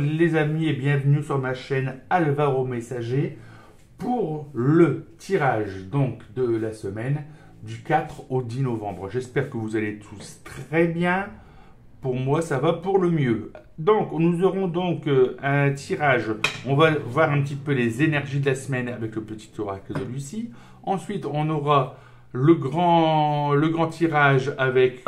les amis et bienvenue sur ma chaîne Alvaro Messager pour le tirage donc de la semaine du 4 au 10 novembre. J'espère que vous allez tous très bien. Pour moi, ça va pour le mieux. Donc, nous aurons donc un tirage. On va voir un petit peu les énergies de la semaine avec le petit oracle de Lucie. Ensuite, on aura le grand tirage avec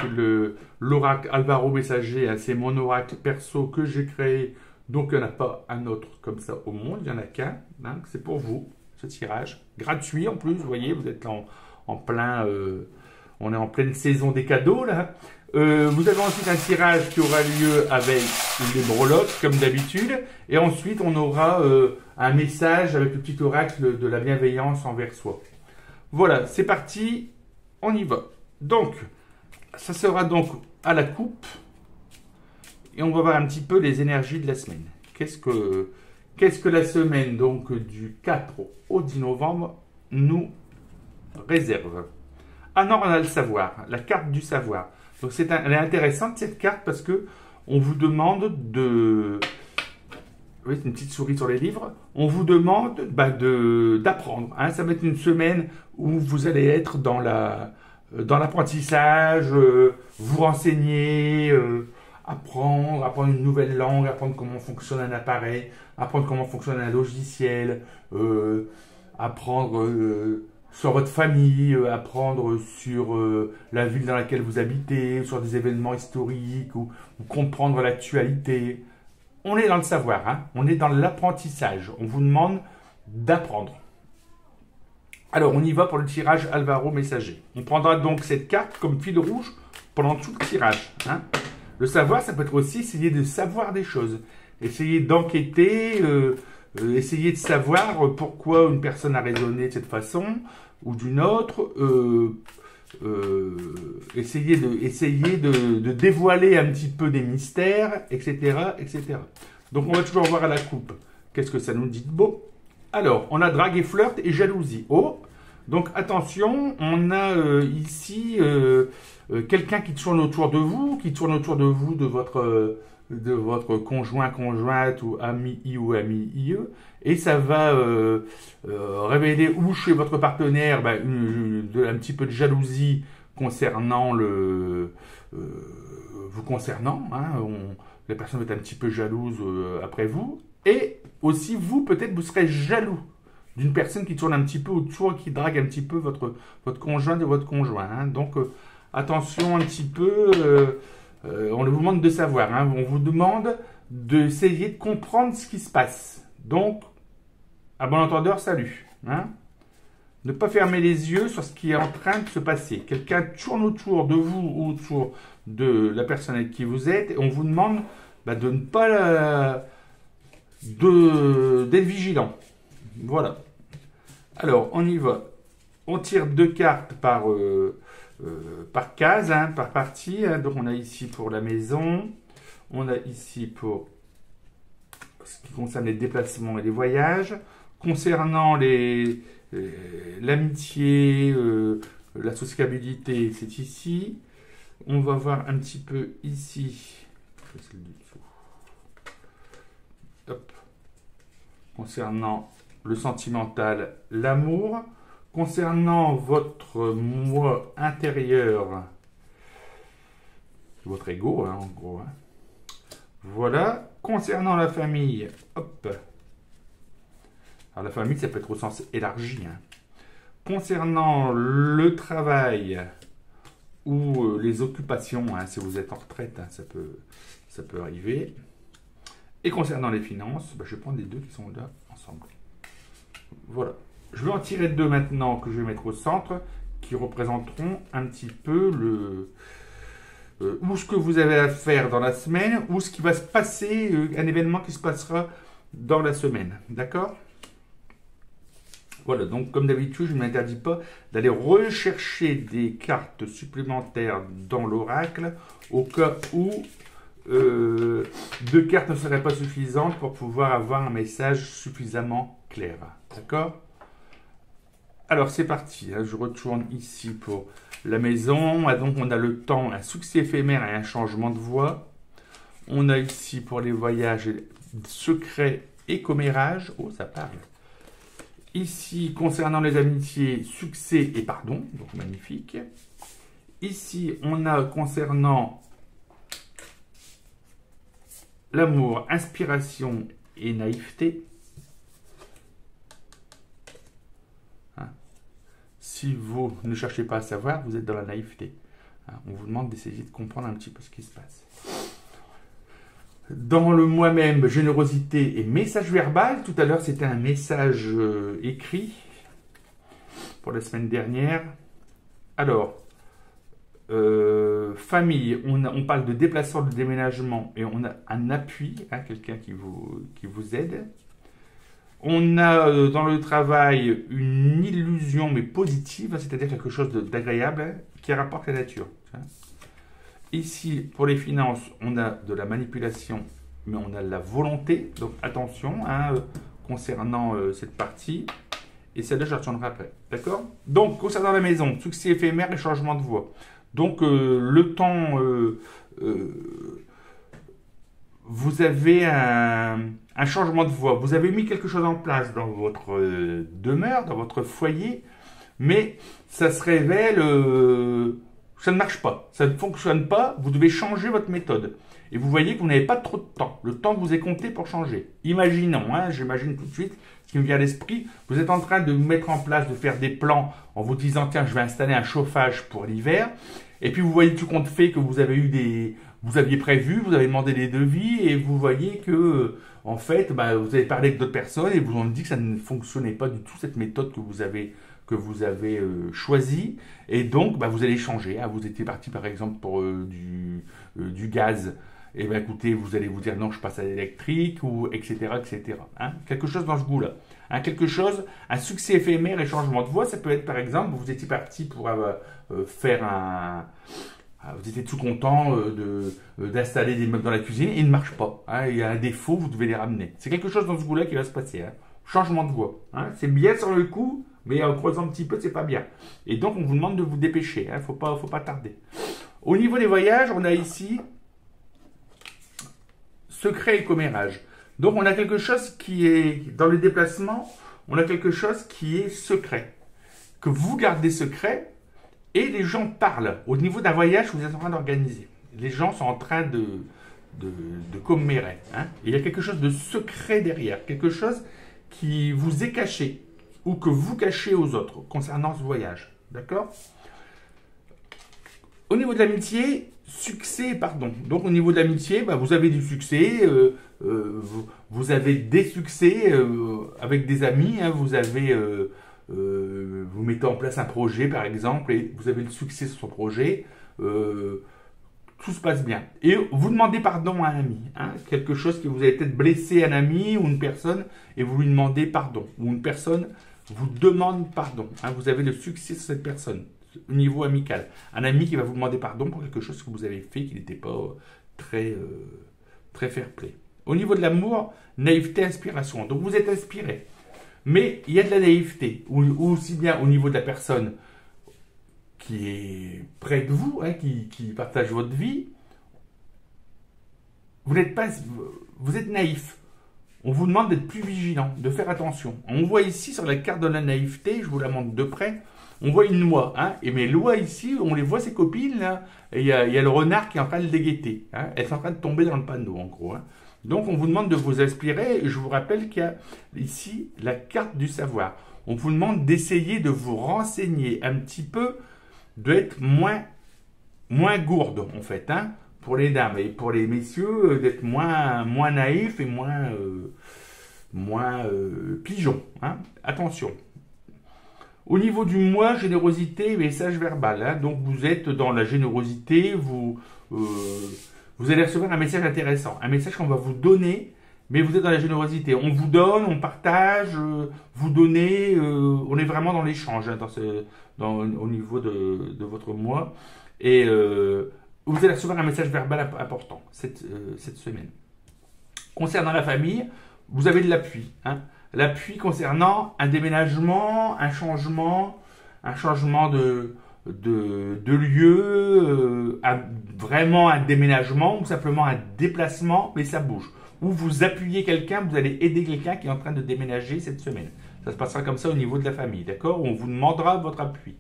l'oracle Alvaro Messager. C'est mon oracle perso que j'ai créé. Donc, il n'y en a pas un autre comme ça au monde. Il n'y en a qu'un. Hein, c'est pour vous, ce tirage. Gratuit en plus, vous voyez, vous êtes en plein... on est en pleine saison des cadeaux, là. Vous avez ensuite un tirage qui aura lieu avec les breloques, comme d'habitude. Et ensuite, on aura un message avec le petit oracle de la bienveillance envers soi. Voilà, c'est parti, on y va. Donc, ça sera donc à la coupe. Et on va voir un petit peu les énergies de la semaine. Qu'est-ce que la semaine donc du 4 au 10 novembre nous réserve? Ah non, on a le savoir, la carte du savoir. Donc elle est intéressante cette carte parce que on vous demande de... Oui, c'est une petite souris sur les livres. On vous demande d'apprendre. Hein. Ça va être une semaine où vous allez être dans l'apprentissage, vous renseigner, apprendre une nouvelle langue, apprendre comment fonctionne un appareil, apprendre comment fonctionne un logiciel, apprendre... sur votre famille, apprendre sur la ville dans laquelle vous habitez, sur des événements historiques, ou comprendre l'actualité. On est dans le savoir, hein? On est dans l'apprentissage. On vous demande d'apprendre. Alors, on y va pour le tirage Alvaro Messager. On prendra donc cette carte comme fil rouge pendant tout le tirage. Hein? Le savoir, ça peut être aussi essayer de savoir des choses. Essayer d'enquêter... essayer de savoir pourquoi une personne a raisonné de cette façon ou d'une autre, essayer de dévoiler un petit peu des mystères, etc., etc. Donc on va toujours voir à la coupe. Qu'est-ce que ça nous dit de beau? Alors, on a drague et flirt et jalousie. Oh, donc attention, on a ici quelqu'un qui tourne autour de vous, de votre conjoint, conjointe ou ami I ou ami IE, et ça va révéler ou chez votre partenaire un petit peu de jalousie concernant vous concernant, hein, la personne va être un petit peu jalouse après vous, et aussi vous, peut-être vous serez jaloux d'une personne qui tourne un petit peu autour, qui drague un petit peu votre conjoint et votre conjoint. Hein. Donc attention un petit peu... on vous demande de savoir, hein, on vous demande d'essayer de comprendre ce qui se passe. Donc, à bon entendeur, salut. Hein. Ne pas fermer les yeux sur ce qui est en train de se passer. Quelqu'un tourne autour de vous ou autour de la personne avec qui vous êtes et on vous demande de ne pas... d'être vigilant. Voilà. Alors, on y va. On tire 2 cartes par case, hein, par partie. Hein. Donc on a ici pour la maison, on a ici pour ce qui concerne les déplacements et les voyages. Concernant l'amitié, la sociabilité, c'est ici. On va voir un petit peu ici. Hop. Concernant le sentimental, l'amour. Concernant votre moi intérieur, votre ego, hein, en gros. Hein. Voilà. Concernant la famille, hop. Alors la famille, ça peut être au sens élargi. Hein. Concernant le travail ou les occupations, hein, si vous êtes en retraite, hein, ça peut arriver. Et concernant les finances, je vais prendre les deux qui sont là ensemble. Voilà. Je vais en tirer 2 maintenant que je vais mettre au centre, qui représenteront un petit peu ou ce que vous avez à faire dans la semaine, ou ce qui va se passer, un événement qui se passera dans la semaine. D'accord? Voilà, donc comme d'habitude, je ne m'interdis pas d'aller rechercher des cartes supplémentaires dans l'oracle, au cas où 2 cartes ne seraient pas suffisantes pour pouvoir avoir un message suffisamment clair. D'accord? Alors c'est parti, hein, je retourne ici pour la maison. Ah, donc on a le temps, un succès éphémère et un changement de voie. On a ici pour les voyages secret et commérage. Oh, ça parle. Ici, concernant les amitiés, succès et pardon. Donc, magnifique. Ici, on a concernant l'amour, inspiration et naïveté. Hein? Si vous ne cherchez pas à savoir, vous êtes dans la naïveté. Hein? On vous demande d'essayer de comprendre un petit peu ce qui se passe. Dans le moi-même, générosité et message verbal. Tout à l'heure, c'était un message écrit pour la semaine dernière. Alors, famille, on parle de déplacement, de déménagement et on a un appui, hein, quelqu'un qui vous aide. On a dans le travail une illusion mais positive, c'est-à-dire quelque chose d'agréable hein, qui rapporte la nature. Hein. Ici, pour les finances, on a de la manipulation, mais on a de la volonté. Donc attention hein, concernant cette partie. Et celle-là, je retiendrai après. D'accord? Donc, concernant la maison, succès éphémère et changement de voie. Donc, le temps, vous avez un changement de voie. Vous avez mis quelque chose en place dans votre demeure, dans votre foyer, mais ça se révèle, ça ne marche pas, ça ne fonctionne pas, vous devez changer votre méthode. Et vous voyez que vous n'avez pas trop de temps. Le temps vous est compté pour changer. Imaginons, hein, j'imagine tout de suite ce qui me vient à l'esprit, vous êtes en train de mettre en place, de faire des plans en vous disant, tiens, je vais installer un chauffage pour l'hiver. Et puis vous voyez tout compte fait que vous avez eu vous aviez prévu, vous avez demandé des devis et vous voyez que, en fait, bah, vous avez parlé avec d'autres personnes et vous ont dit que ça ne fonctionnait pas du tout cette méthode que vous avez choisie. Et donc, bah, vous allez changer. Hein. Vous étiez parti, par exemple, pour du gaz. Et bien, écoutez, vous allez vous dire non, je passe à l'électrique, ou etc., etc. Hein. Quelque chose dans ce goût-là. Hein. Quelque chose, un succès éphémère et changement de voie, ça peut être, par exemple, vous étiez parti pour faire vous étiez tout content d'installer des meubles dans la cuisine et il ne marche pas. Hein. Il y a un défaut, vous devez les ramener. C'est quelque chose dans ce goût-là qui va se passer. Hein. Changement de voie. Hein. C'est bien sur le coup, mais en creusant un petit peu, c'est pas bien. Et donc, on vous demande de vous dépêcher. Il ne faut pas tarder. Au niveau des voyages, on a ici secret et commérage. Donc, on a quelque chose qui est, dans le déplacement, on a quelque chose qui est secret. Que vous gardez secret et les gens parlent. Au niveau d'un voyage, vous êtes en train d'organiser. Les gens sont en train de commérer. Hein. Il y a quelque chose de secret derrière. Quelque chose qui vous est caché ou que vous cachez aux autres concernant ce voyage. D'accord? Au niveau de l'amitié, succès et pardon. Donc au niveau de l'amitié, bah, vous avez du succès, vous avez des succès avec des amis, hein, vous mettez en place un projet par exemple et vous avez le succès sur son projet, tout se passe bien. Et vous demandez pardon à un ami, hein, quelque chose que vous avez peut-être blessé un ami ou une personne et vous lui demandez pardon. Ou une personne vous demande pardon, hein, vous avez le succès sur cette personne. Au niveau amical, un ami qui va vous demander pardon pour quelque chose que vous avez fait qui n'était pas très fair-play. Au niveau de l'amour, naïveté, inspiration. Donc vous êtes inspiré, mais il y a de la naïveté, ou aussi bien au niveau de la personne qui est près de vous, hein, qui partage votre vie. Vous êtes naïf. On vous demande d'être plus vigilant, de faire attention. On voit ici sur la carte de la naïveté, je vous la montre de près. On voit une noix, hein, et mes lois ici, on les voit ses copines, là, et il y a le renard qui est en train de les guetter. Hein, elles sont en train de tomber dans le panneau, en gros. Hein. Donc, on vous demande de vous inspirer, et je vous rappelle qu'il y a ici la carte du savoir. On vous demande d'essayer de vous renseigner un petit peu, d'être moins gourde, en fait, hein, pour les dames, et pour les messieurs, d'être moins naïf et moins pigeon. Hein. Attention. Au niveau du moi, générosité, message verbal. Hein. Donc vous êtes dans la générosité, vous allez recevoir un message intéressant, un message qu'on va vous donner, mais vous êtes dans la générosité. On vous donne, on partage, vous donnez, on est vraiment dans l'échange hein, au niveau de votre moi. Et vous allez recevoir un message verbal important cette semaine. Concernant la famille, vous avez de l'appui. Hein. L'appui concernant un déménagement, un changement de lieu, vraiment un déménagement ou simplement un déplacement, mais ça bouge. ou vous appuyez quelqu'un, vous allez aider quelqu'un qui est en train de déménager cette semaine. Ça se passera comme ça au niveau de la famille, d'accord? On vous demandera votre appui.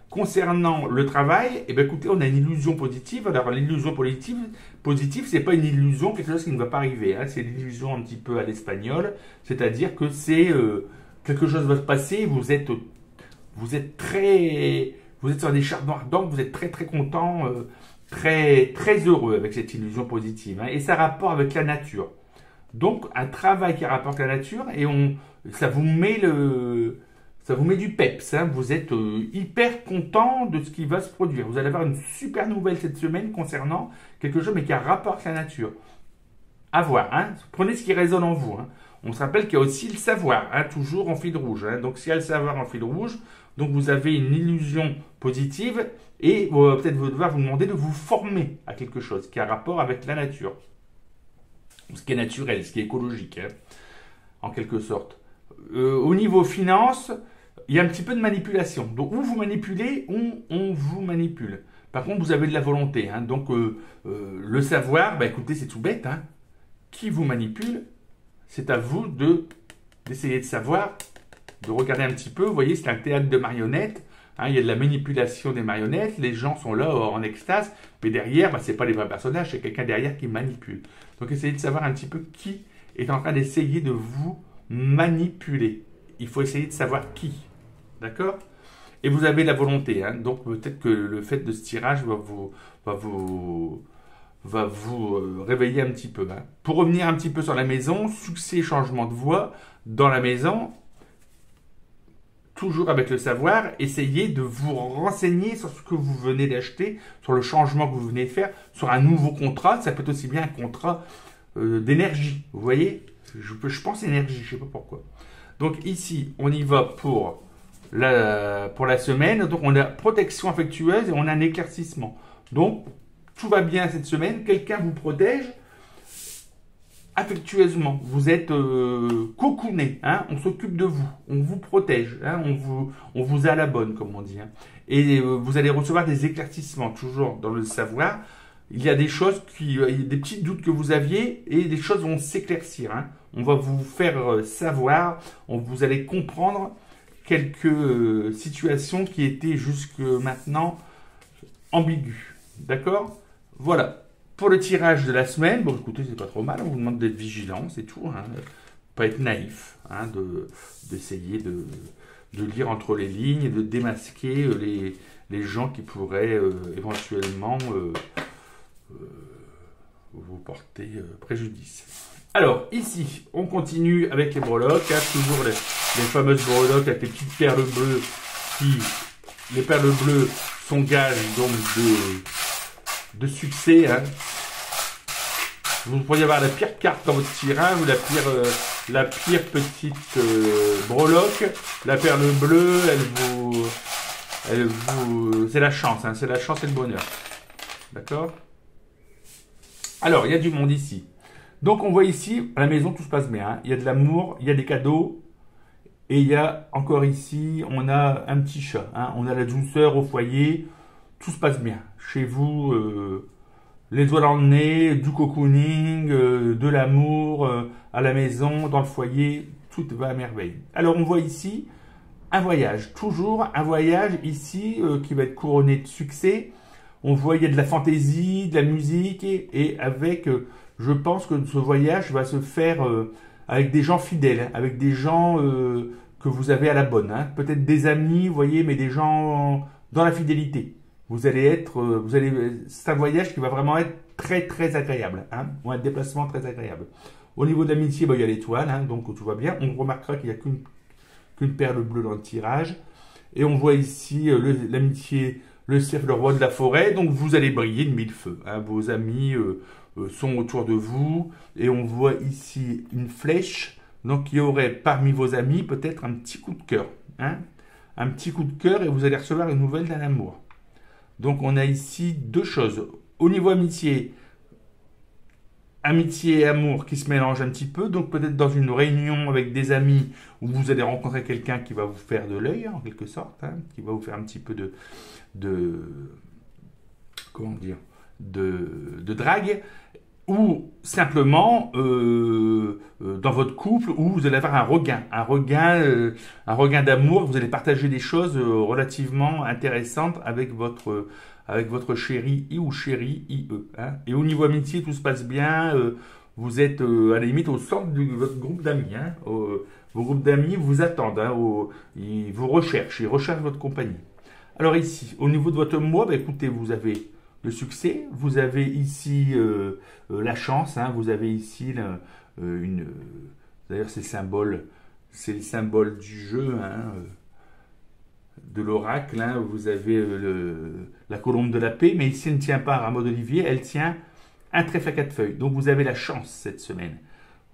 Concernant le travail, eh bien, écoutez, on a une illusion positive. Alors, l'illusion positive, c'est pas une illusion, quelque chose qui ne va pas arriver. Hein. C'est l'illusion un petit peu à l'espagnol, c'est-à-dire que c'est quelque chose va se passer. Vous êtes sur des charbons ardents, vous êtes très très content, très très heureux avec cette illusion positive. Hein. Et ça a rapport avec la nature. Donc, un travail qui rapporte la nature et ça vous met du peps, hein. Vous êtes hyper content de ce qui va se produire. Vous allez avoir une super nouvelle cette semaine concernant quelque chose, mais qui a rapport avec la nature. À voir, hein. Prenez ce qui résonne en vous. Hein. On se rappelle qu'il y a aussi le savoir, hein, toujours en fil rouge. Hein. Donc, s'il y a le savoir en fil rouge, donc vous avez une illusion positive et peut-être vous devoir vous demander de vous former à quelque chose qui a rapport avec la nature. Ce qui est naturel, ce qui est écologique, hein, en quelque sorte. Au niveau finance, il y a un petit peu de manipulation. Donc, ou vous manipulez, ou on vous manipule. Par contre, vous avez de la volonté. Hein. Donc, le savoir, bah, écoutez, c'est tout bête. Hein. Qui vous manipule? C'est à vous d'essayer de savoir, de regarder un petit peu. Vous voyez, c'est un théâtre de marionnettes. Hein. Il y a de la manipulation des marionnettes. Les gens sont là en extase. Mais derrière, bah, ce n'est pas les vrais personnages. C'est quelqu'un derrière qui manipule. Donc, essayez de savoir un petit peu qui est en train d'essayer de vous manipuler. Il faut essayer de savoir qui. D'accord? Et vous avez la volonté. Hein. Donc peut-être que le fait de ce tirage va vous réveiller un petit peu. Hein. Pour revenir un petit peu sur la maison, succès, changement de voie. Dans la maison, toujours avec le savoir, essayez de vous renseigner sur ce que vous venez d'acheter, sur le changement que vous venez de faire, sur un nouveau contrat. Ça peut être aussi bien un contrat d'énergie. Vous voyez? Je pense énergie, je ne sais pas pourquoi. Donc ici, on y va pour la semaine. Donc on a protection affectueuse et on a un éclaircissement. Donc tout va bien cette semaine. Quelqu'un vous protège affectueusement. Vous êtes cocooné. Hein, on s'occupe de vous. On vous protège. Hein, on vous a à la bonne, comme on dit. Hein. Et vous allez recevoir des éclaircissements, toujours dans le savoir. Il y a des choses, il y a des petits doutes que vous aviez et des choses vont s'éclaircir. Hein. On va vous faire savoir, vous allez comprendre quelques situations qui étaient jusque maintenant ambiguës. D'accord? Voilà. Pour le tirage de la semaine, bon écoutez, c'est pas trop mal. On vous demande d'être vigilant, c'est tout. Hein. Pas être naïf. Hein, d'essayer de lire entre les lignes et de démasquer les gens qui pourraient éventuellement vous porter préjudice. Alors, ici, on continue avec les breloques, hein, toujours les fameuses breloques avec les petites perles bleues les perles bleues sont gages donc de succès. Hein. Vous pourriez avoir la pire carte dans votre tirage ou la pire petite breloque. La perle bleue, c'est la chance, hein, c'est la chance et le bonheur. D'accord? Alors, il y a du monde ici. Donc, on voit ici, à la maison, tout se passe bien. Hein. Il y a de l'amour, il y a des cadeaux. Et il y a encore ici, on a un petit chat. Hein. On a la douceur au foyer. Tout se passe bien. Chez vous, les doigts dans le nez, du cocooning, de l'amour à la maison, dans le foyer. Tout va à merveille. Alors, on voit ici un voyage. Toujours un voyage ici qui va être couronné de succès. On voit, il y a de la fantaisie, de la musique et avec, je pense que ce voyage va se faire avec des gens fidèles, avec des gens que vous avez à la bonne. Hein. Peut-être des amis, vous voyez, mais des gens dans la fidélité. C'est un voyage qui va vraiment être très très agréable, hein, ou un déplacement très agréable. Au niveau de l'amitié, il y a l'étoile, hein, donc tout va bien. On remarquera qu'il n'y a qu'une perle bleue dans le tirage. Et on voit ici l'amitié, le cerf, le roi de la forêt. Donc vous allez briller de mille feux. Hein. Vos amis sont autour de vous. Et on voit ici une flèche. Donc il y aurait parmi vos amis peut-être un petit coup de cœur. Hein. Un petit coup de cœur et vous allez recevoir une nouvelle d'un amour. Donc on a ici deux choses. Au niveau amitié et amour qui se mélangent un petit peu. Donc peut-être dans une réunion avec des amis où vous allez rencontrer quelqu'un qui va vous faire de l'œil, en quelque sorte, hein, qui va vous faire un petit peu de drague. ou simplement dans votre couple où vous allez avoir un regain d'amour, vous allez partager des choses relativement intéressantes avec votre chéri I ou chéri IE. Hein. Et au niveau amitié, tout se passe bien, vous êtes à la limite au centre de votre groupe d'amis. Hein. Vos groupes d'amis vous attendent, hein, ils vous recherchent, ils recherchent votre compagnie. Alors ici, au niveau de votre mois, bah, écoutez, vous avez le succès, vous avez ici la chance, hein, vous avez ici d'ailleurs c'est le symbole du jeu, hein, de l'oracle, hein, vous avez la colombe de la paix, mais ici elle ne tient pas un rameau d'olivier, elle tient un trèfle à quatre feuilles. Donc vous avez la chance cette semaine.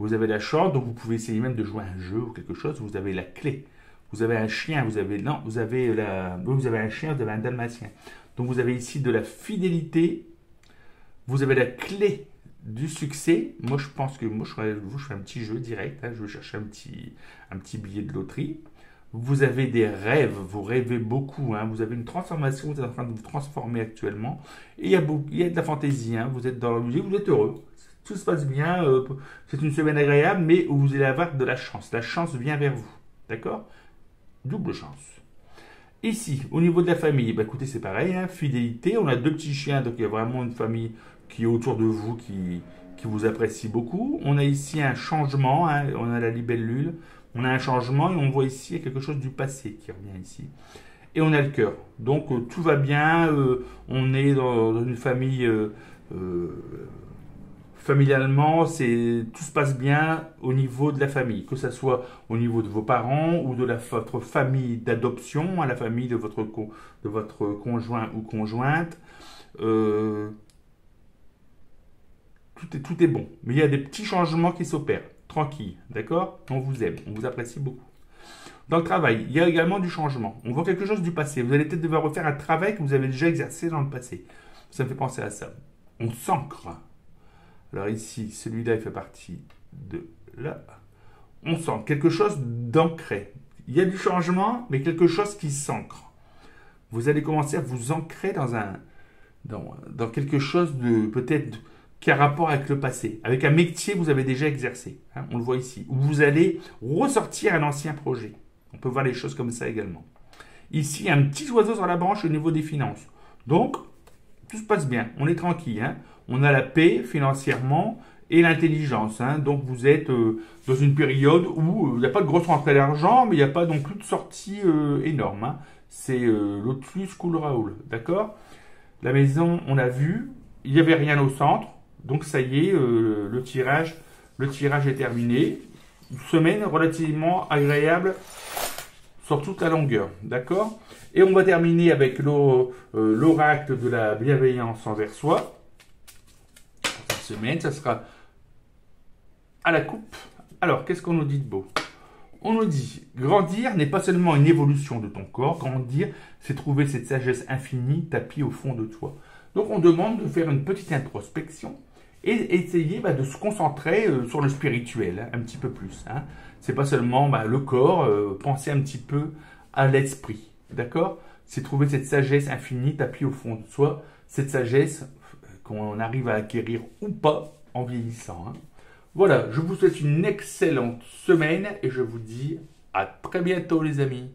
Vous avez la chance, donc vous pouvez essayer même de jouer à un jeu ou quelque chose, vous avez la clé. Vous avez un chien, vous avez un chien, vous avez un dalmatien. Donc vous avez ici de la fidélité, vous avez la clé du succès. Moi je pense que je fais un petit jeu direct, hein, je vais chercher un petit billet de loterie. Vous avez des rêves, vous rêvez beaucoup, hein, vous avez une transformation, vous êtes en train de vous transformer actuellement. Et il y a de la fantaisie, hein, vous êtes dans la musique, vous êtes heureux. Tout se passe bien, c'est une semaine agréable, mais où vous allez avoir de la chance. La chance vient vers vous, d'accord? Double chance. Ici, au niveau de la famille, bah écoutez, c'est pareil, hein, fidélité. On a deux petits chiens, donc il y a vraiment une famille qui est autour de vous, qui vous apprécie beaucoup. On a ici un changement, hein, on a la libellule, on a un changement et on voit ici quelque chose du passé qui revient ici. Et on a le cœur. Donc tout va bien, on est dans une famille familialement, tout se passe bien au niveau de la famille, que ce soit au niveau de vos parents ou de votre famille d'adoption, à la famille de votre conjoint ou conjointe. Tout est bon. Mais il y a des petits changements qui s'opèrent. Tranquille, d'accord? On vous aime, on vous apprécie beaucoup. Dans le travail, il y a également du changement. On voit quelque chose du passé. Vous allez peut-être devoir refaire un travail que vous avez déjà exercé dans le passé. Ça me fait penser à ça. On s'ancre. Alors ici, celui-là, il fait partie de là. On sent quelque chose d'ancré. Il y a du changement, mais quelque chose qui s'ancre. Vous allez commencer à vous ancrer dans quelque chose de peut-être qui a rapport avec le passé, avec un métier que vous avez déjà exercé. Hein, on le voit ici. Où vous allez ressortir un ancien projet. On peut voir les choses comme ça également. Ici, il y a un petit oiseau sur la branche au niveau des finances. Donc, tout se passe bien. On est tranquille. Hein. On a la paix financièrement et l'intelligence. Hein. Donc, vous êtes dans une période où il n'y a pas de grosse rentrée d'argent, mais il n'y a pas non plus de sortie énorme. Hein. C'est Lotus Cool Raoul. D'accord? La maison, on a vu. Il n'y avait rien au centre. Donc, ça y est, le tirage est terminé. Une semaine relativement agréable sur toute la longueur. D'accord? Et on va terminer avec l'oracle de la bienveillance envers soi. Cette semaine, ça sera à la coupe. Alors, qu'est-ce qu'on nous dit de beau? On nous dit, grandir n'est pas seulement une évolution de ton corps. Grandir, c'est trouver cette sagesse infinie tapie au fond de toi. Donc, on demande de faire une petite introspection et essayer de se concentrer sur le spirituel, un petit peu plus. Hein. C'est pas seulement le corps, penser un petit peu à l'esprit. D'accord? C'est trouver cette sagesse infinie tapie au fond de soi, cette sagesse qu'on arrive à acquérir ou pas en vieillissant. Hein. Voilà, je vous souhaite une excellente semaine et je vous dis à très bientôt les amis.